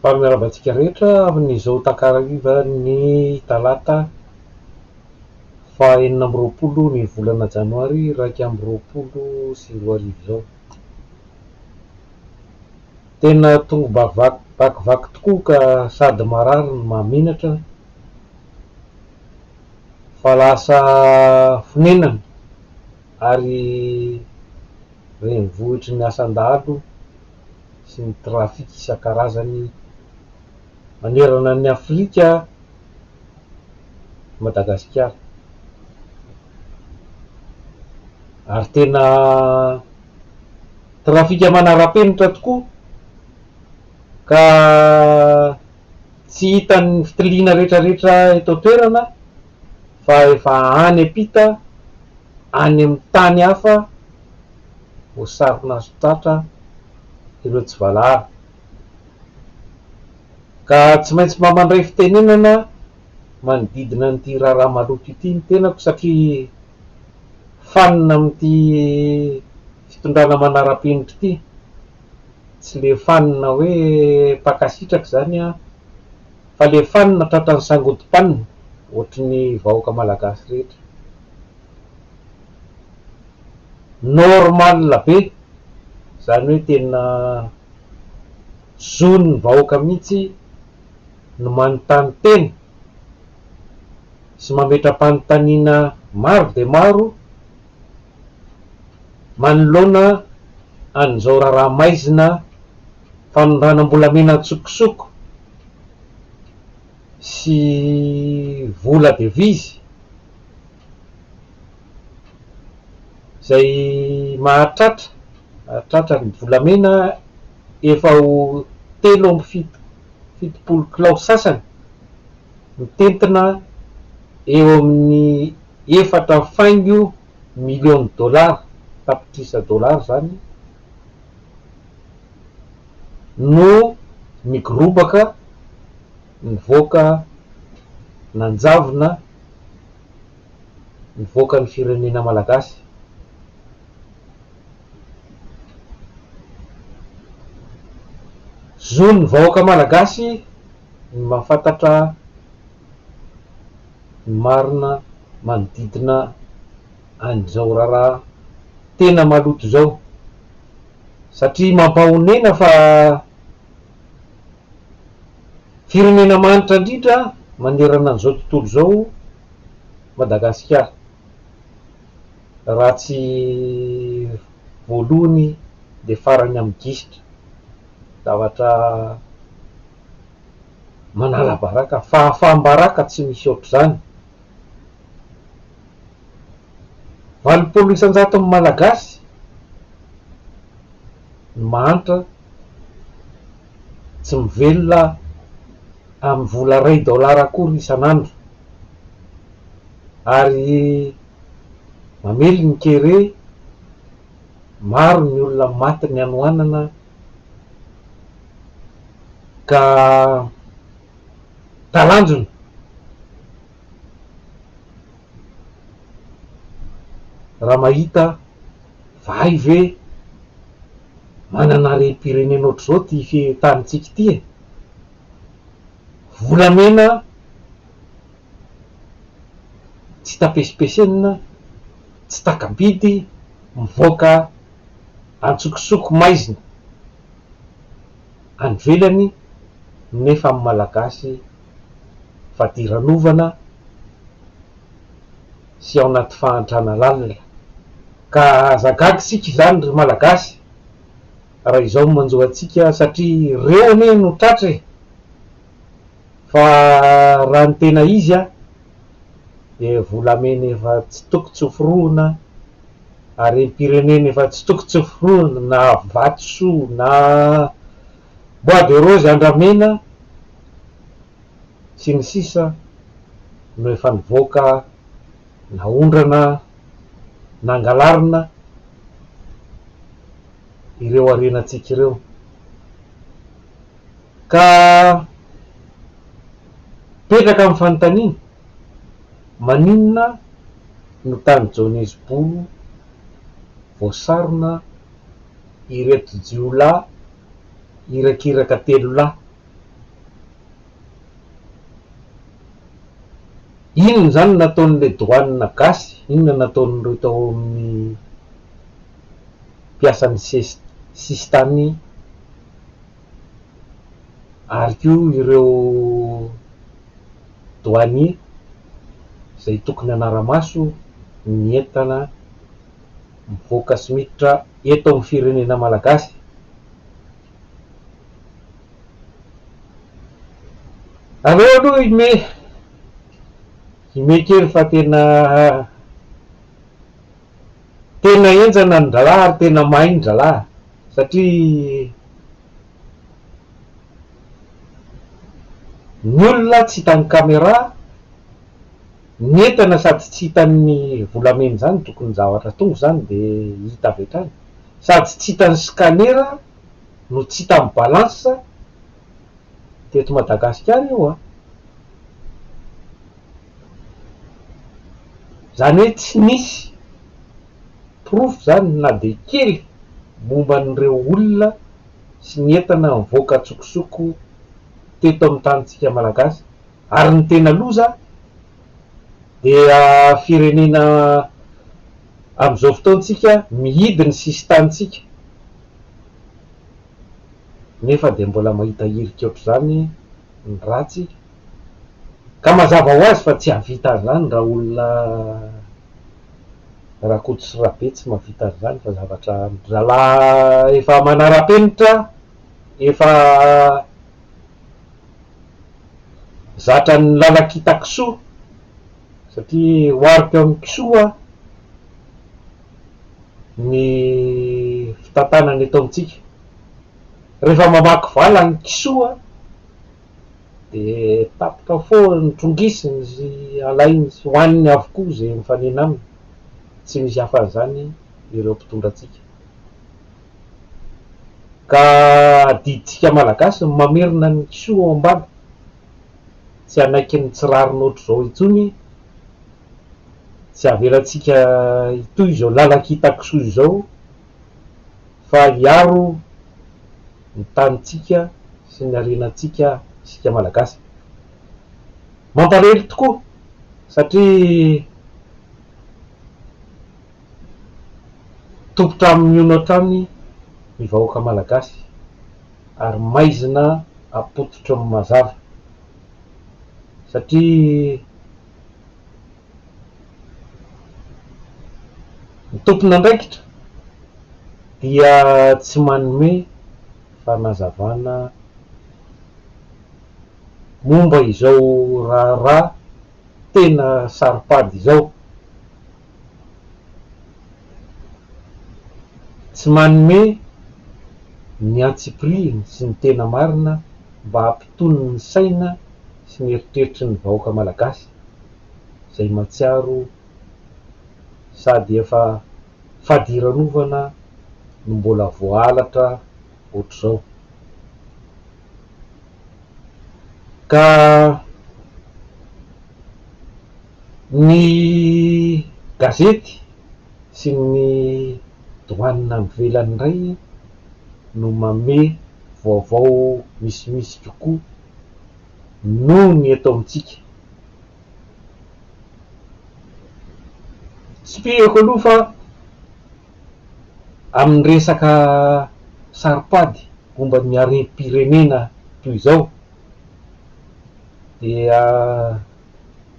Fahameravantsika rehetra amin'izao takariva ny talata faha 20 ny volana janoary 2024 zao. Tena tonga vakivaky tokoa ka sady marary ny maminatra fa lasa fonenana ary renivohitry ny asan-dalo sy ny trafika isan-karazany manerana ny Afrika, Madagasikara. Ary tena trafika manara-penitra tokoa ka tsy hitan'ny fitiliana rehetrarehetra eto toerana fa efa any ampita any amin'ny tany hafa ho sarona azo tratra ireo tsy valahary. Ka tsy maintsy mba mandray fitenenana manodidina n'ity raharaha maloto ity ny tenako satria fanina amin'ity fitondrana manara-penitra ity, tsy le fanina hoe pakasitraka zany fa le fanina tratran'ny sangodim-panina ohatrin'ny vahoaka malagasy rehetra. Normal be zany hoe tena zon'ny vahoaka mihitsy no manontany tena sy mametra-panontaniana maro de maro manoloana an'izao raharaha maizina fanondranam-bolamena tsokosoko sy vola devizy zay mahatratra ny volamena efa ho 3.70 kilao sasany mitentina eo amin'ny 4,000,000 dollars tapitrisa dollars zany no mikorobaka nivoaka nanjavona nivoaka ny firenena malagasy. Zon'ny vahoaka malagasy ny mahafantatra ny marina manodidina an'izao raharaha tena maloto zao, satria mampahonena fa firenena manitra indrindra manerana an'izao tontolo zao Madagasikara, raha tsy voalohany de farany amin'ny gisitra zavatra manara-baraka, fahafahambaraka tsy misy ohatr'izany. 80 isan-jato amin'ny malagasy ny mahantra tsy mivelona amin'ny vola $2 akory isan'andro, ary mamely ny kere maro ny olona maty ny anohanana ka talanjona. Raha mahita vahy ve manana rem-pirenena ohatr'izao ty tanitsika ity volamena tsy tapesipesena, tsy takabidy, mivoaka antsokosoko maizina any velany nefa amin'ny malagasy fadiran'ovana sy ao anaty fahantrana lalina. Ka zagagy sika zany ry malagasy raha izao manjo atsika satria reo ane no tratra fa raha ny tena izy de volamena efa tsy toko tsy hoforoana ary pirenena efa tsy toko tsy hoforoana na vatosoa na bois de rose andramena sy ny sisa no efa nivoaka naondrana nangalarina ireo arenatsika ireo. Ka petraka amin'ny fanontaniana maninona no tany Johannesburg voasarona ireto jiolahy irakiraka 3 lahy Inona zany nataon'le douane gasy, inona nataon'ireo tao amin'ny mpiasan'ny sistany, ary koa ireo douanier zay tokony anara-maso ny entana mivoaka sy miditra eto amin'ny firenena malagasy. Aleo aloha ime kely fa tena enjana ny dralahy ary tena mahay ny dralahy, satria ny olona tsy hitan'ny caméra, ny entana sady tsy hitan'ny volamena zany, tokony zavatra tonga zany de hita avy hatrany, sady tsy hitan'ny scanera no tsy hitan'ny balance teto Madagasikara io zany hoe tsy misy proof zany na de kely momba n'ireo olona sy ny entana mivoaka tsokosoko teto amin'ny tanitsika malagasy. Ary ny tena loza dia firenena amin'izao fotoantsika mihidy ny sistantsika, nefa de mbola mahita hirika ohatr'izany ny ratsy, ka mazava ho azy fa tsy havita zany raha olona rakoto sy rabe tsy mahavita zany, fa zavatra dralahy efa manara-penitra, efa zatra ny lalakita kisoa, satria oarika amin'ny kisoa ny fitantanany eto amintsika. Rehefa mamaky vala ny kisoa de tapitra foana ny trongisiny sy alainy sy hoaniny avokoa zay mifanena aminy, tsy misy hafan'izany ireo mpitondra atsika. Ka diditsika malagasy ny mamerina ny kisoa ao ambany, tsy hanaiky ny tsirariny ohatr'izao intsony, tsy avelantsika hitoy izao lalakita kisoa izao, fa hiaro ny tanitsika sy ny harenatsika sika malagasy. Mampalahelo tokoa satria tompotra amin'ny ono hatrany ny vahoaka malagasy, ary maizina apototra amin'ny mazava, satria ny tompona andraikitra dia tsy manome fanazavana momba izao raharaha tena saripady izao, tsy manome ny antsipiry sy ny tena marina mba hampitony ny saina sy ny eritreritry ny vahoaka malagasy, zay matsiaro sady efa fadiranovana no mbola voalatra ohatr'izao. Ka ny gazety sy ny douane mivelany indray no manome vaovao misimisy kokoa noho ny eto amintsika. Tsy pihako aloha fa amin'ny resaka saripady momba ny harem-pirenena toy izao dia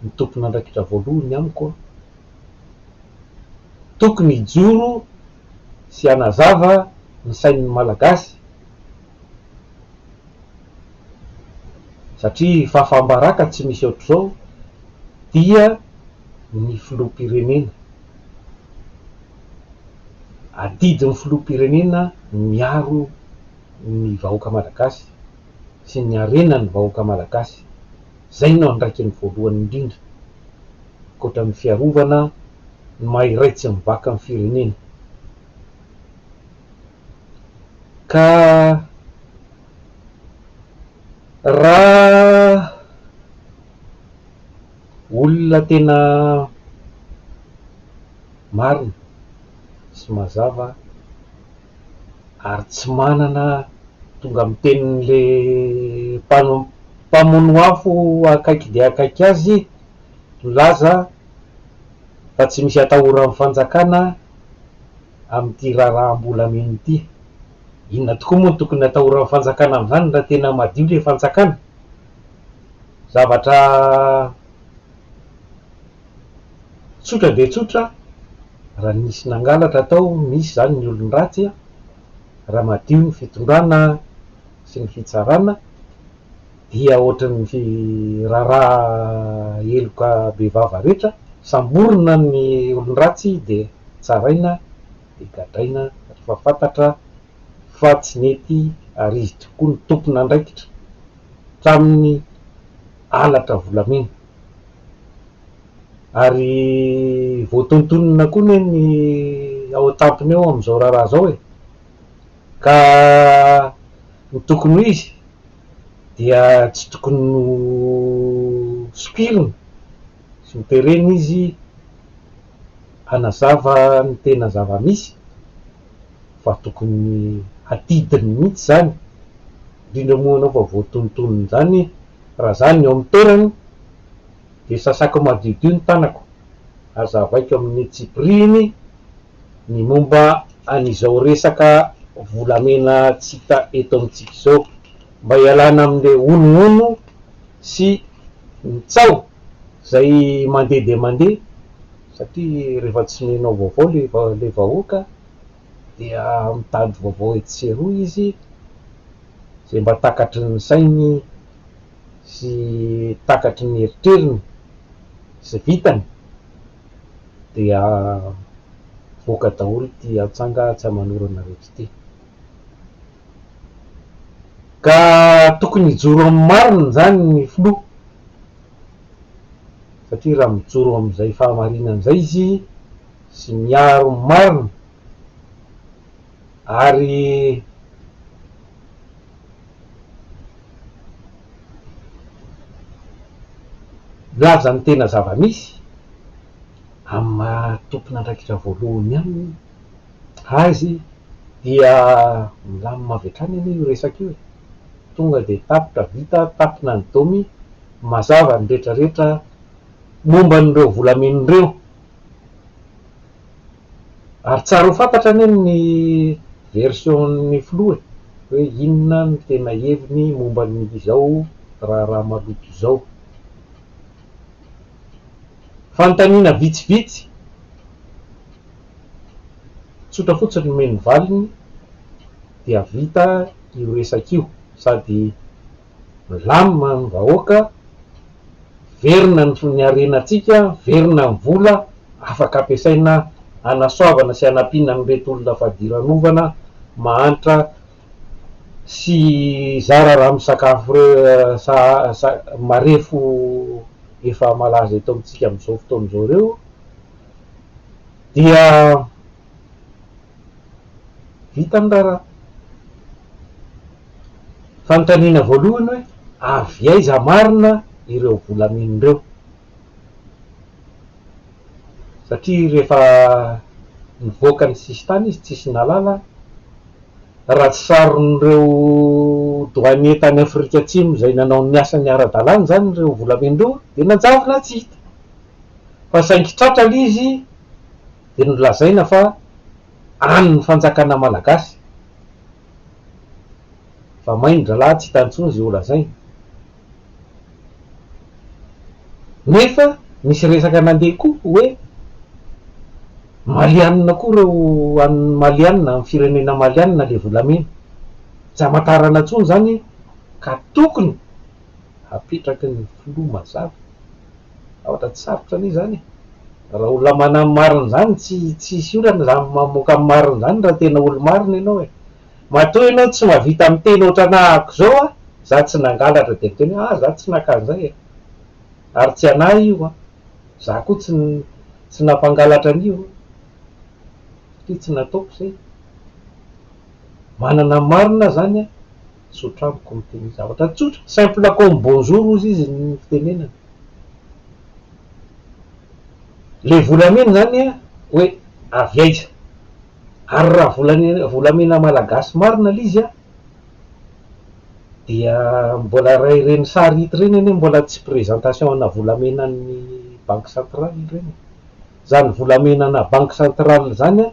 ny tompon'andraikitra voalohany amiko tokony hijoro sy hanazava ny sain'ny malagasy, satria fahasambaraka tsy misy ohatr'izao dia ny filoham-pirenena, adidin'ny filoham-pirenena miaro ny vahoaka malagasy sy ny harenany vahoaka malagasy. Zay no andraikiny voalohany indrindra, ankoatra ny fiarovana ny maha iray tsy mivaka amin'ny firenena. Ka raha olona tena marina sy mazava ary tsy manana tonga amin'ny tenin'le mpamono afo akaiky de akaiky azy milaza fa tsy misy atahora amin'ny fanjakana amin'ity raharahambolamena ity. Inona tokoa moa tokony atahora amin'ny fanjakana amin'izany raha tena madio le fanjakana? Zavatra tsotra de tsotra, raha nisy nangalatra atao, misy zany ny olon-dratsy, raha madio ny fitondrana sy ny fitsarana, dia ohatran'ny raharaha heloka bevava rehetra, samborina ny olon-ratsy de tsaraina de gadraina rehefa fantatra fa tsy nety ary izy tokoa ny tompona andraikitra hatramin'ny halatra volamena. Ary voatontonina koa ny ao an-tampony eo amin'izao raharaha zao ka ny tokony ho izy dia tsy tokony ho sopirina sy miterena izy hanazava ny tena zava-misy, fa tokony atidiny mihitsy zany, indrindra moa anao fa voatontonina zany. Raha zany eo amin'ny toerany de sasako madiodio ny tanako, azavaiko amin'ny tsipiriny ny momba an'izao resaka volamena tsika eto amintsika izao, mba hialana amin'le onono sy mitsao zay mandeha de mandeha, satria rehefa tsy menao vaovao le vahoaka dia mitady vaovao etseroa izy zay mba takatry ny sainy sy takatry ny eritreriny sy vitany, dia voaka daholo ty atsanga tsy amanorana rehetra ty. Ka tokony hijoro amin'ny marina zany ny filoha, satria raha mijoro amin'izay fahamarinana izay izy sy miaro ny marina ary laza ny tena zava-misy amin'ny tompona andraikitra voalohany ihany, azy dia milamina avy hatrany io resaka io, tonga de tapitra vita, tapina ny domy, mazava ny rehetrarehetra momba an'ireo volamen'ireo. Ary tsara ho fantatra anie ny version-ny filoha hoe inona ny tena heviny momba n'izao raharaha maloto izao. Fanontaniana vitsivitsy, tsotra fotsiny meny valiny dia vita io resaka io, sady milamina ny vahoaka, verina ny harenantsika, verina ny vola, afaka ampiasaina hanasoavana sy hanampiana amin'reto olona fadiran'ovana mahantra sy zara raha misakafo marefo efa malaza eto amintsika amin'izao fotoan'izao reo, dia vita ny raharaha. Fanontaniana voalohany hoe avy aiza marina ireo volamen'ireo, satria rehefa nivoaka ny sisy tany izy tsisy nalala, raha tsy saron'ireo douanier tany Afrika Atsimo zay nanao ny asany ara-dalàna zany ireo volamen'ireo de nanjavona tsy hita, fa saingy tratra izy de nolazaina fa any ny fanjakana malagasy, fa maindra lahy tsy hitantsony zay ho lazaina. Nefa misy resaka nandeha koa hoe malianina koa reo any malianina, amin'ny firenena malianina le volamena, tsy hamantarana intsony zany ka tokony hapetraky ny filoha mazava. Ohatra tsy sarotra anie zany raha olona manano marina zany tsy isy olana za mamoaka amin'ny marina zany raha tena olo marina ianao matoa ianao tsy mahavita miteny ohatra nahako zao za tsy nangalatra de miteny za tsy nakan'izay ary tsy anahy io za koa tsy nampangalatra an'io satria tsy nataoko zay. Manana marina zany sotramiko miteny zavatra tsotra, simple comme bonjour ozy izy ny fitenenana. Le volamena zany hoe avy aiza, ary raha volamena malagasy marina l'izy dia mbola ray reny sary hita reny anie mbola tsy présentation ana volamenan'ny banky centraly reny. Zany volamenana banky centraly zany a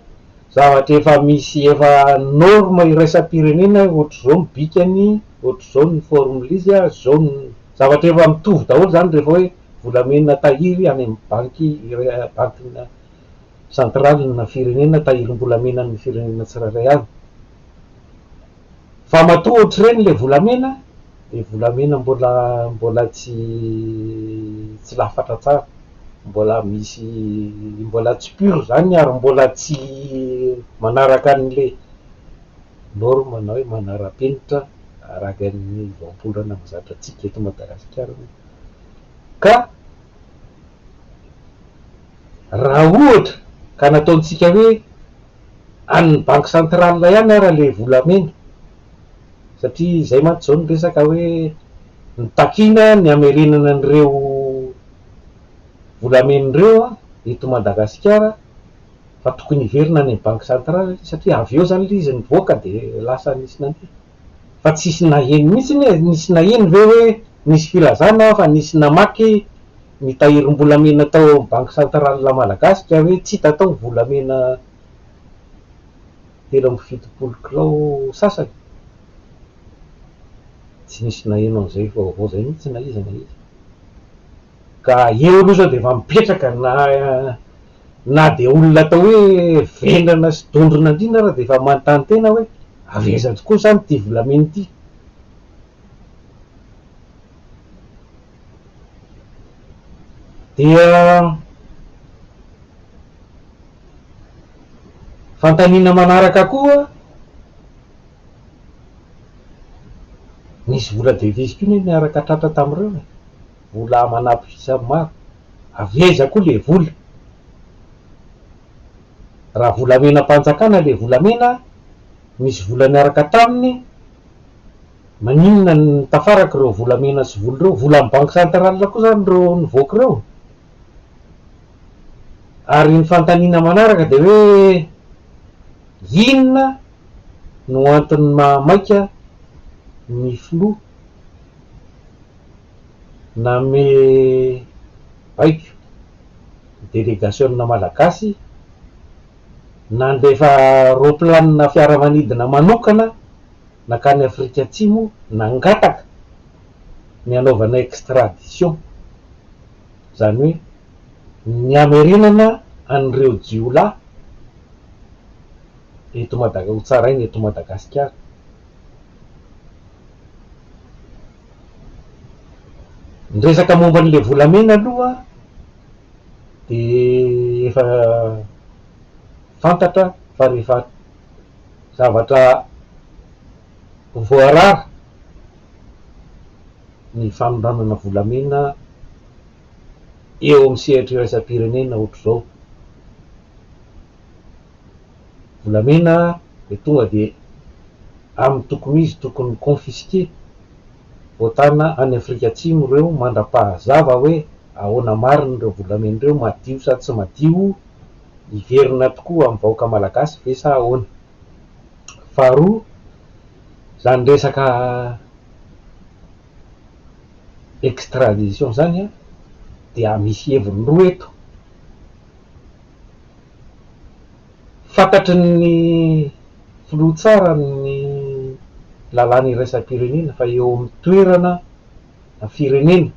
zavatra efa misy efa norme iraisam-pirenena ohatry zao ny bikany, ohatry zao ny formule izy a, zao ny zavatra efa mitovy daholo zany rehefa hoe volamenana tahiry any amin'ny bankina centraly na firenena tahirim-bolamena ny firenena tsirairay avy. Fa matoa ohatry reny le volamena, de volamena mbola tsy lafatra tsara, mbola misy, mbola tsy pur zany ary mbola tsy manaraka an'le norme na hoe manara-penitra araka ny vanim-polana mizatra antsika eto Madagasikara. Ka raha ohatra ka nataontsika hoe an'ny banky centrale ihany ara le volamena, satria zay mantsy zao ny resaka hoe nitakina ny amerenana an'ireo volamen'ireo eto Madagasikara fa tokony hiverina any banky centrale satria avy eo zany le izy nivoaka de lasa nisy nandeha, fa tsisy naheno mihitsy ny nisy naheno ve hoe nisy filazana fa nisy namaky mitahirim-bolamena tao banky centrale malagasy ka hoe tsy hita tao volamena 370 kilao sasany, tsy nisy naheno an'izay vaovao zay mihitsy na iza na iza. Ka eo aloha zao de efa mipetraka na de olona atao hoe vendrana sy dondrona andrina ara de efa manontany tena hoe aveza tokoa zany ty volamena ity. Dia fantanina manaraka koa nisy vola devise koa niaraka tratra tamin'ireo, vola manampy isany maro, aveza koa le vola. Raha volamena-panjakana le volamena, misy vola niaraka taminy, maninona ny tafaraky reo volamena sy vola reo, vola amin'ny banky centrale koa zany reo nivoaka reo. Ary ny fantanina manaraka de hoe inona no antony mamaika ny filoha name baiko délégationna malagasy nandefa roplanina fiaramanidina manokana nakany Afrika Atsimo nangataka ny anaovana extradition, zany hoe ny amerenana an'ireo jiola eto hotsarainy eto Madagasikara. Ny resaka momba an'le volamena aloha de efa fantatra fa rehefa zavatra voarara ny fanondranana volamena eo amin'ny sehatra iraisam-pirenena ohatry zao. Volamena de tonga de amin'ny tokony izy tokony confisqué, voatana any Afrika Atsimo reo mandra-pahazava hoe ahoana mariny reo volamena reo, madio sa tsy madio, hiverina tokoa amin'ny vahoaka malagasy ve sa ahoana. Faharoa, zany resaka extradition zany a dia misy heviny roa eto. Fantatry ny filoha tsara ny lalàna iraisam-pirenena fa eo amin'ny toerana firenena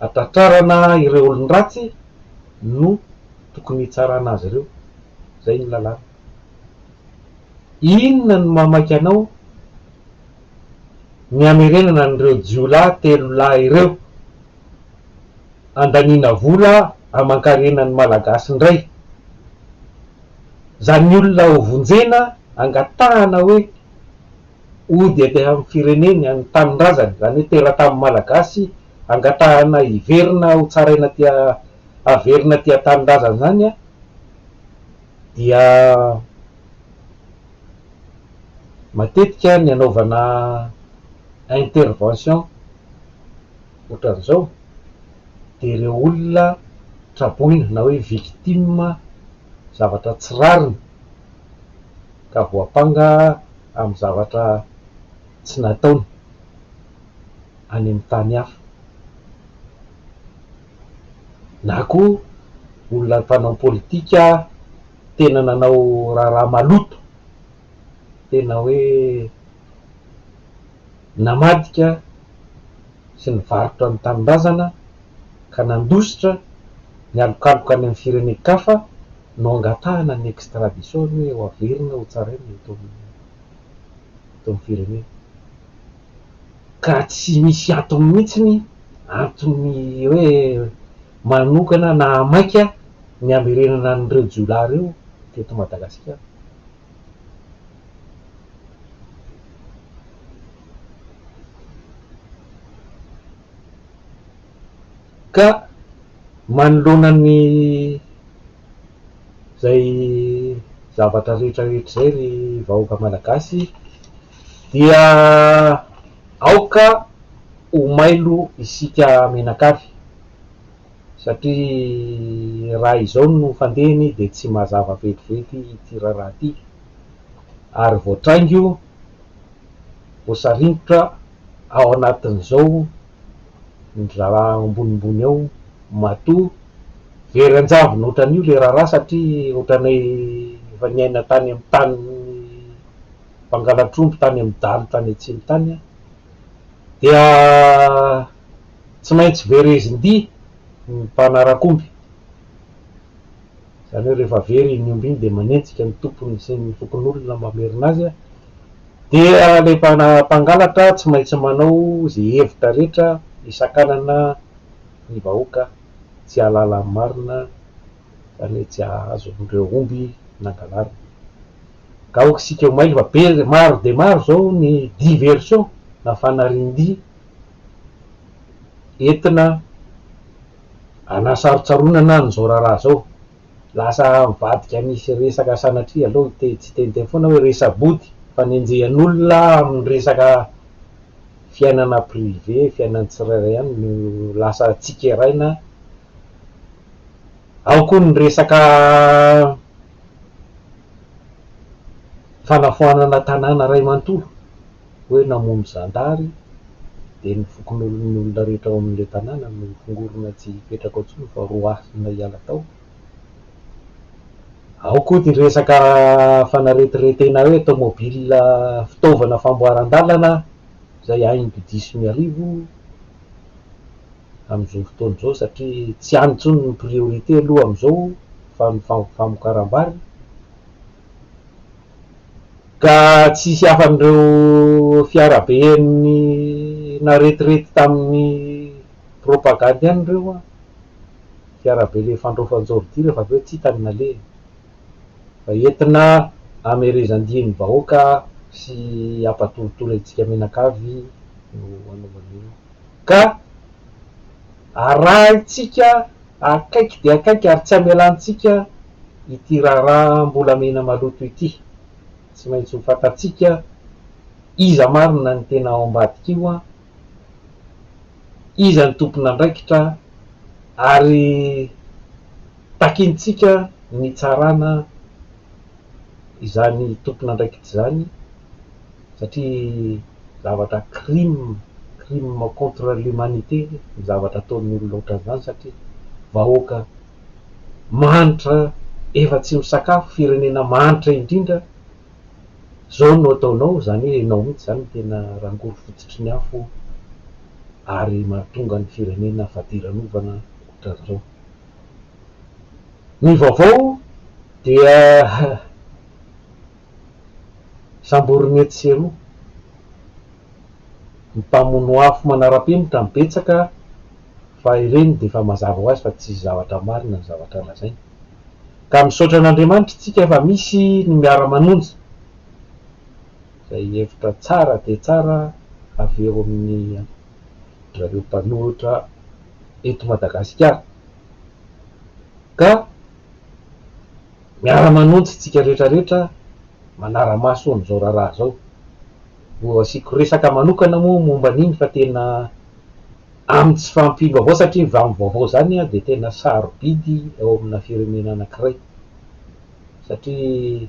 atratrarana ireo olon-dratsy no tokony hitsarana azy ireo, zay ny lalàna. Inona no mamaky anao ny amerenana an'ireo jiola telo lahy ireo andaniana vola aman-karenany malagasy indray, zany olona ho vonjena angatahana hoe ody aty amin'ny fireneny any tanin-drazany, zany hoe tera-tany malagasy angatahana hiverina ho tsaraina tia averina tia tanin-drazany zany a, dia matetika ny anaovana intervention ohatran'izao de ireo olona traboina na hoe victime zavatra tsy rariny ka voapanga amin'ny zavatra tsy nataony any amin'ny tany hafa. na koa olona mpanao politika tena nanao raha maloto, tena hoe namadika sy nivarotra ny tanindrazana ka nandositra ny alokaloka any amin'ny firenekafa no angatahana ny extradition hoe ho averina ho tsaraina eto amin'ny firenena, ka tsy misy antony mihitsiny, antony hoe manokana na amaika ny amerenana an'ireo jiolahy reo teto Madagasikara. Ka manoloana ny zay zavatra rehetrarehetra zay ry vahoaka malagasy dia aoka ho mailo isika menakavy satria raha izao no fandehany de tsy mazava vetivety ity raharaha ty, ary voatraingo voasaringotra ao anatin'izao ny raha ambonimbony ao matoa veran-javona ohatran'io le raharaha satria ohatranay efa niaina tany amin'ny tany mpangalatromby tany amin'ny daly tany atsimo tany dia tsy maintsy verezim-dy ny mpanarakomby, zany hoe rehefa very ny omby iny de manenjika ny tompony sy ny fokon'olona mamerina azy dia le mpangalatra tsy maintsy manao zay hevitra rehetra isankanana ny vahoaka tsy ahalala marina, zany hoe tsy ahazo ireo omby nangalarina. Ka aoka sika ho mailo fa be maro de maro zao ny diversion na fanarin-dy entina anasarotsaronana an'izao raharaha zao, lasa mivadika misy resaka sanatria aloha tsy teniteny foana hoe resa-body fanenjehan'olona amin'ny resaka fiainana privé, fiainany tsirairay ihany no lasa tsikeraina. Ao koa ny resaka fanafoanana tanàna ray manontolo hoe namono zandary de ny fokon'olona rehetra ao amin'le tanàna no fongorona tsy hipetraka ao intsony fa roasina hiala tao. Ao koa ny resaka fanaretiretena hoe tomobila fitaovana famboaran-dalana zay aimby 10,000 amin'izao fotoana izao satria tsy any intsony ny priorité aloha amin'izao fa ny famokaram-bary, ka tsisy afan'ireo fiaraben'ny naretirety tamin'ny propagandy ihany reo fiarabe le fandraofanjorody rehefa avy eo tsy hitany naleny fa entina amerezan-dy ny vahoaka sy ampatoritory antsika menakavy no anaovan'io, ka arahintsika akaiky de akaiky ary tsy amelantsika ity raharaha mbola mena maloto ity, tsy maintsy ho fantatsika iza marina ny tena ao ambadika io iza ny tompon'andraikitra ary takintsika ny tsarana izany tompon'andraikitra zany satria zavatra crime contre l'humanité ny zavatra ataon'ny olona ohatran'izany satria vahoaka manitra efa tsy misakafo, firenena manitra indrindra zao no ataonao, zany hoe enao mihitsy zany tena rangory fototry ny afo ary mahatonga ny firenena fadiran'ovana ohatran'izao. Ny vaovao dia samboriny etsy sy eroa, ny mpamono afo manara-penitra mibetsaka fa ireny de fa mazava ho azy fa tsy zavatra marina ny zavatra lazainy, ka misaotra an'Andriamanitra tsika fa misy ny miara-manonja zay hevitra tsara de tsara avy eo amin'ny rareo mpanohitra eto Madagasikara, ka miara-manonjy tsika rehetrarehetra manara-maso amin'izao raharaha zao. Vo asiko resaka manokana moa momba an'iny fa tena amin'ny tsy fampim-baovao satria vaovao zany de tena sarobidy ao amina firenena anankiray satria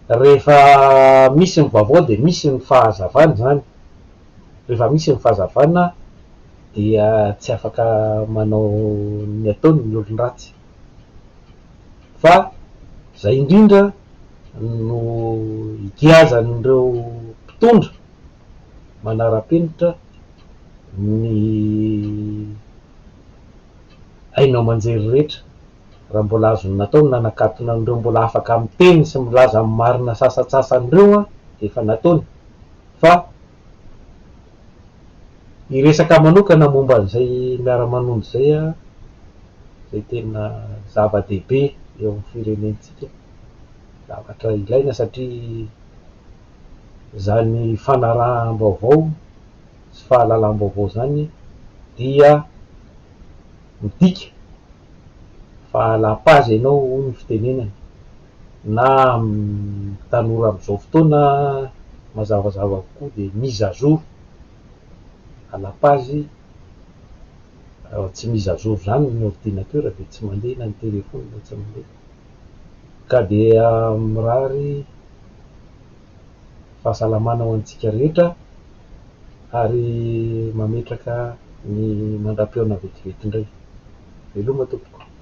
rehefa misy ny vaovao de misy ny fahazavana zany, rehefa misy ny fahazavana dia tsy afaka manao ny ataony ny olon-dratsy, fa zay indrindra no ikiazan'ireo mpitondra manara-penitra ny hainao manjery rehetra, raha mbola azony natao ny nanakatona an'ireo mbola afaka miteny sy milaza amin'ny marina sasatsasan'ireo a efa nataony, fa iresaka manokana momba an'izay miara-manondro zay a, zay tena zava-dehibe eo amin'ny firenentsika, zavatra ilaina satria zany fanaraham-baovao sy fahalalam-baovao zany dia midika fa la-page ianao hoy ny fitenenana, na tanora am'izao fotoana mazavazava kokoa de mise à jour, à la page tsy mise à jour zany ny ordinateur de tsy mandeha na ny telefony na tsy mandeha, ka dia mirary fahasalamana ho antsika rehetra ary mametraka ny mandram-peona vetivety indray. Veloma tompoko.